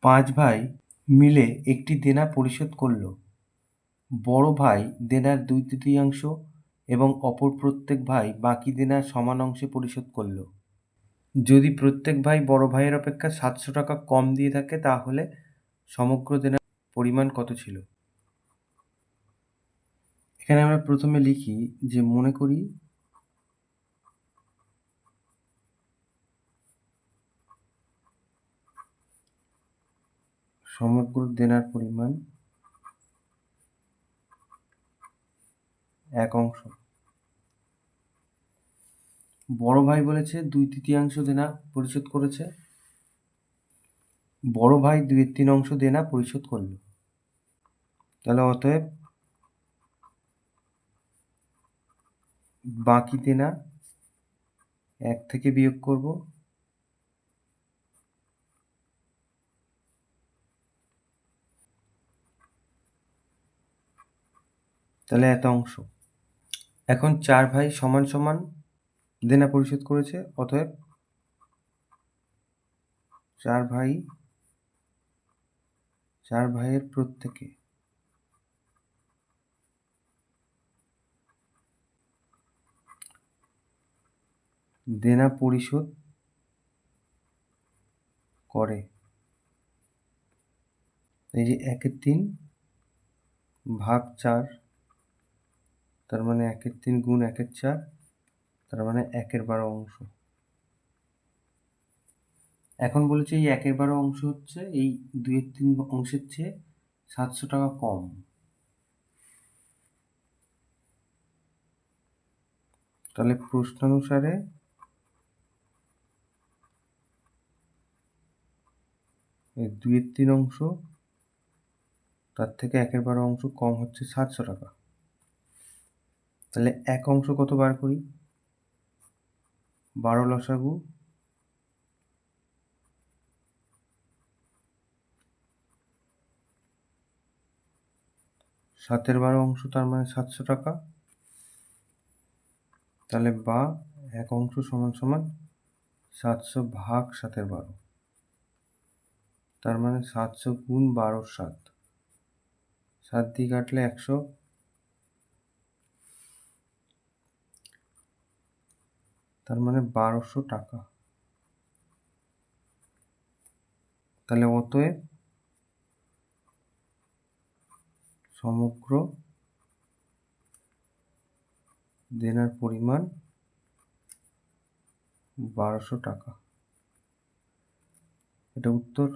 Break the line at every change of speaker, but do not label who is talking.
পাঁচ ভাই মিলে একটি দেনা পরিশোধ করল। বড় ভাই দেনার 2/3 এবং অপর প্রত্যেক ভাই বাকি দেনার সমান অংশে পরিশোধ করল। যদি প্রত্যেক ভাই বড় ভাইয়ের অপেক্ষা 700 টাকা কম দিয়ে থাকে তাহলে সমগ্র দেনার পরিমাণ কত ছিল? এখানে আমরা প্রথমে লিখি যে মনে করি সমগ্র দেনার পরিমাণ 1/। বড় ভাই বলেছে 2/3 দেনা পরিশোধ করেছে। বড় ভাই 2/3 দেনা পরিশোধ করল। তাহলে অতএব বাকি দেনা 1 থেকে বিয়োগ করব। তাহলে এত অংশ। এখন 4 ভাই সমান সমান দেনা পরিশোধ করেছে, অতএব 4 ভাইয়ের প্রত্যেকে দেনা পরিশোধ করে। এই যে 1/3 ভাগ 4, তার মানে 1/3 গুণ 1/4, তার মানে 1/12 অংশ। এখন বলেছে এই 1/12 অংশ হচ্ছে এই 2/3 অংশের চেয়ে 700 টাকা কম। তাহলে প্রশ্নানুসারে এই 2/3 অংশ তার থেকে 1/12 অংশ কম হচ্ছে 700 টাকা। তাহলে 1 অংশ কত বার করি? 12 লসাগু 7/12 অংশ, তার মানে 700 টাকা। তাহলে বা 1 অংশ সমান সমান 700 ভাগ 7/12, তার মানে 700 গুণ 12 7, 7 দিয়ে কাটলে 100, তার মানে 1200 টাকা। তাহলে অতএব সমগ্র দেনার পরিমাণ 1200 টাকা। এটা উত্তর।